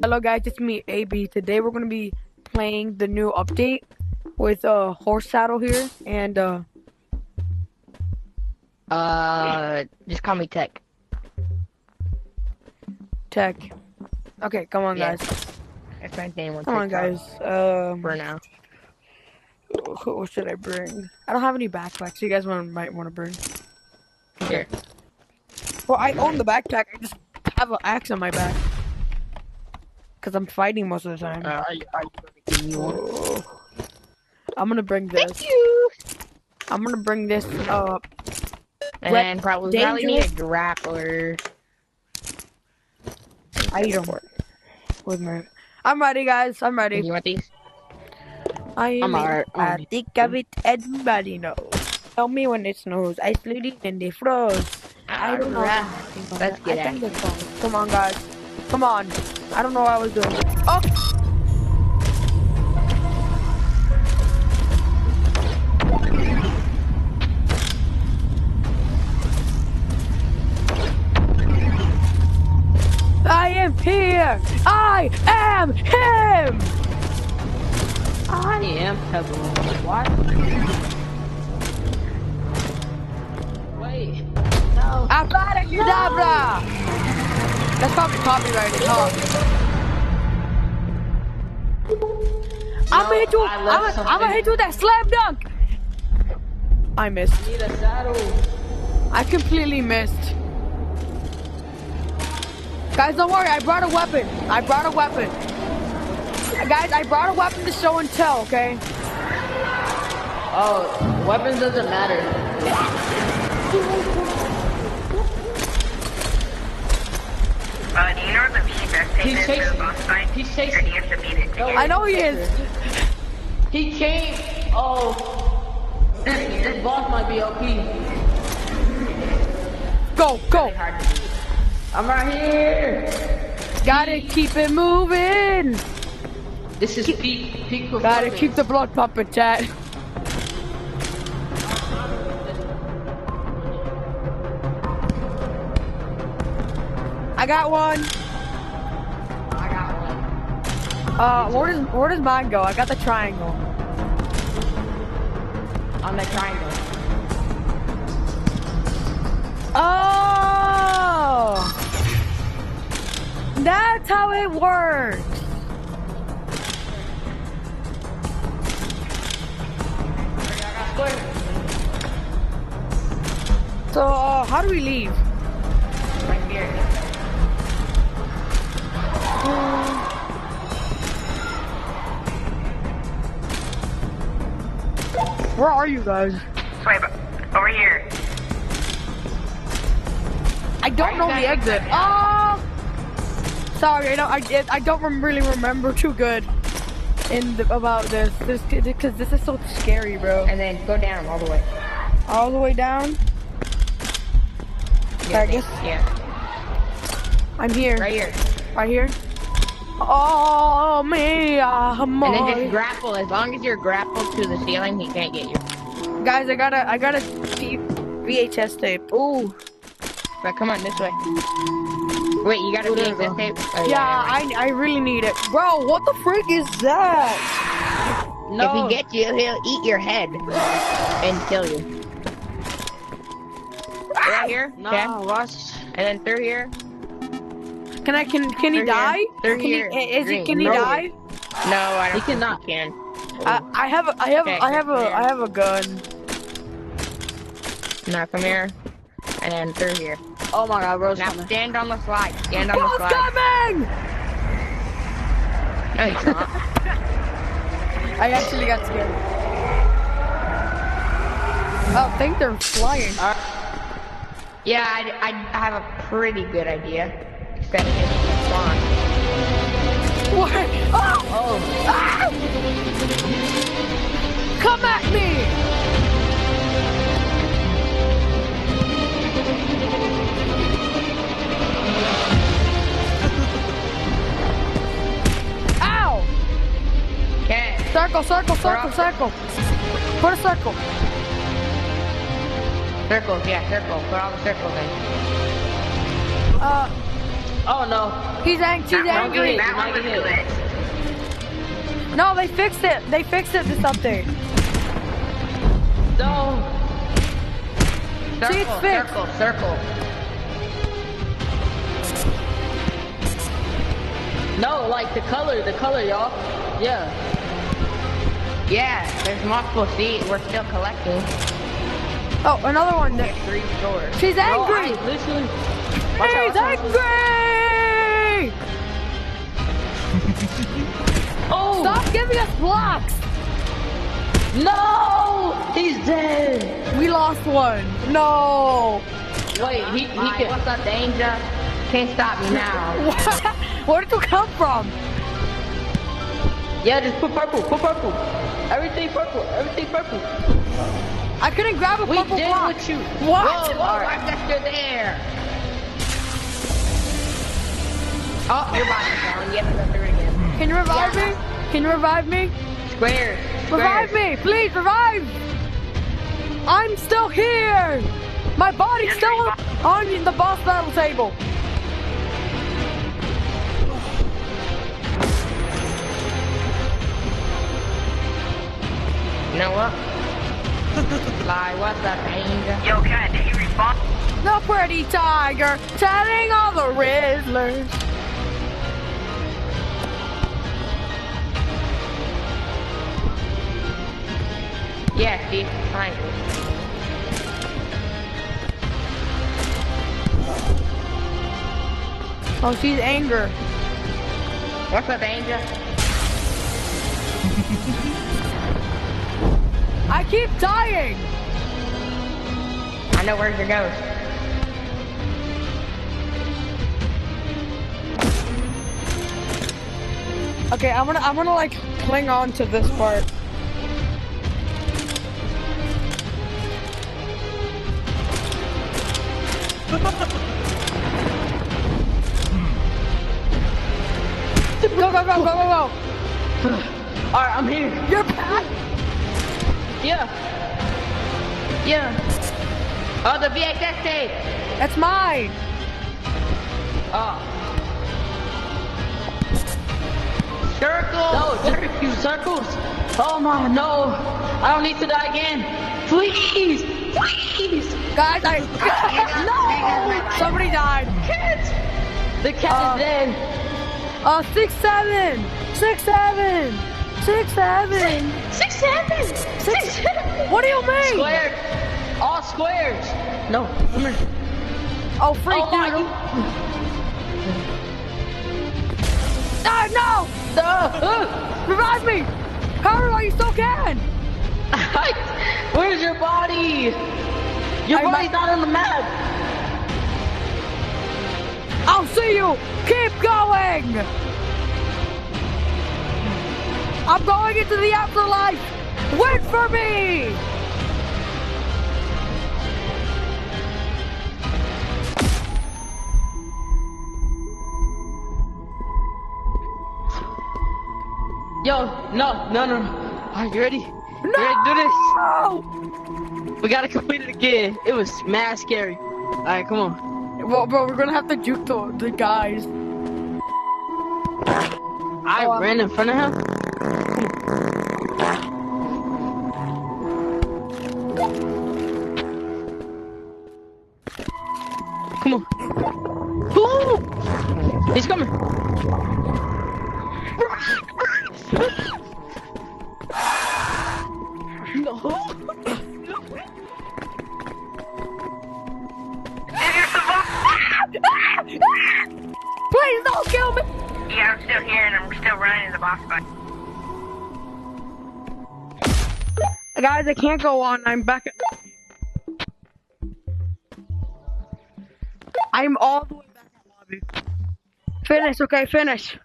Hello guys, it's me, AB. Today we're gonna be playing the new update with Horse Saddle here and just call me Tech. Tech. Okay, come on Yeah. guys. That's my name on Come on TikTok guys. for now. What should I bring? I don't have any backpacks, so you guys might want to bring. Here. Well, I own the backpack. I just have an axe on my back. Because I'm fighting most of the time. Are you giving me one? I'm gonna bring this. Thank you! I'm gonna bring this And probably need a dangerous- grappler. I eat them. With my... I'm ready guys, I'm ready. You want these? I am alright. I think of it, everybody knows. Tell me when it snows. I slid and they froze. I don't know. Let's get at it. Come on, guys. Come on. I don't know what I was doing. Oh! I am here! I am him! I am Pebble. What? Wait. No. Abracadabra! That's probably copyrighted, huh? I'm gonna hit you. I'm gonna hit you with that slam dunk. I missed. I need a saddle. I completely missed. Guys, don't worry. I brought a weapon. I brought a weapon. Guys, I brought a weapon to show and tell. Okay. Oh, weapons doesn't matter. Do you know where the best He's thing is for the boss fight? He's Or chasing. do you have to beat it I know he is. He came. Oh, this boss might be OP. Go, go. I'm right here. Gotta keep it moving. This is peak performance. Gotta keep the blood pumping, chat. I got one. I got one. Where does mine go? I got the triangle. On the triangle. Oh! That's how it works. So, how do we leave? Right here. Where are you guys? Swipe over here. I don't know the exit. Oh! Sorry, I don't really remember too good about this because this is so scary, bro. And then go down all the way. All the way down. Yeah, I guess Yeah. I'm here. Right here. Right here. Oh me, And then just grapple. As long as you're grappled to the ceiling, he can't get you. guys, I gotta keep VHS tape. Ooh. But come on, this way. Wait, you gotta VHS tape? Oh, Yeah, I really need it, bro. What the freak is that? No. If he gets you, he'll eat your head and kill you. Right here. No, okay. what? And then through here. Can he Through die? Here. Through Can here. can he No. die? No, I don't He think cannot. he can. I have a gun. Now come here. And then through here. Oh my god, bro's Now coming. stand on the slide. Stand on the Who's slide. coming? No, he's not. I actually got scared. Oh, I think they're flying. Yeah, I have a pretty good idea. Except it's spawn. What? Oh! Ah! Come at me! Ow! Okay. Circle, circle, circle, circle. Put a circle. Circles, yeah, circle. Put all the circles in. Oh no. She's angry. That one was good. No, they fixed it. They fixed it this update. No. See, it's fixed. Circle. No, like the color, y'all. Yeah. Yeah, there's multiple. See, we're still collecting. Oh, another one. There's 3 stores. She's No, angry. I literally. She's angry. Oh Stop giving us blocks. no! He's dead. We lost one. No. Wait, he Alright, can. what's up, Danger? Can't stop me now. Where did you come from? Yeah, just put purple. Everything purple. I couldn't grab a We purple did block. what you. What? Whoa, why is that still there? Oh, your body's down. You have to go through it again. Can you revive me? Can you revive me? Squares. Revive me, please revive. I'm still here. My body's still on the boss battle table. You know what? Like, what's up, Danger? Yo, Cat, did you respawn? The pretty tiger telling all the Rizzlers. Yeah, Steve. Fine. Oh, she's angry. What's up, Danger? I keep dying. I know where's your ghost. Okay, I'm gonna like cling on to this part. Go. Alright, I'm here. You're back. Yeah. Oh, the VXS tape. That's mine. Oh. Circle. No, circles. Oh my, no. I don't need to die again. Please. Guys, no! Somebody died. The cat is dead. 6, 7. 6, 7. 6, 7. 6, 7. What do you mean? Squares. All squares. No, come here. Oh, freak, Oh my- dude. No! Revive me! Hurry while you still can! Where's your body? Your body's not on the map. I'll see you! Keep going! I'm going into the afterlife! Wait for me! Yo, no. Are you ready? No! You ready to do this? We gotta complete it again. It was mad scary. Alright, come on. Well, bro, we're gonna have to juke the guys. I ran in front of him. Come on. Ooh! He's coming. No. Please don't kill me! Yeah, I'm still here and I'm still running the boss fight. Guys, I can't go on. I'm back at... I'm all the way back at lobby. Finish, okay, finish.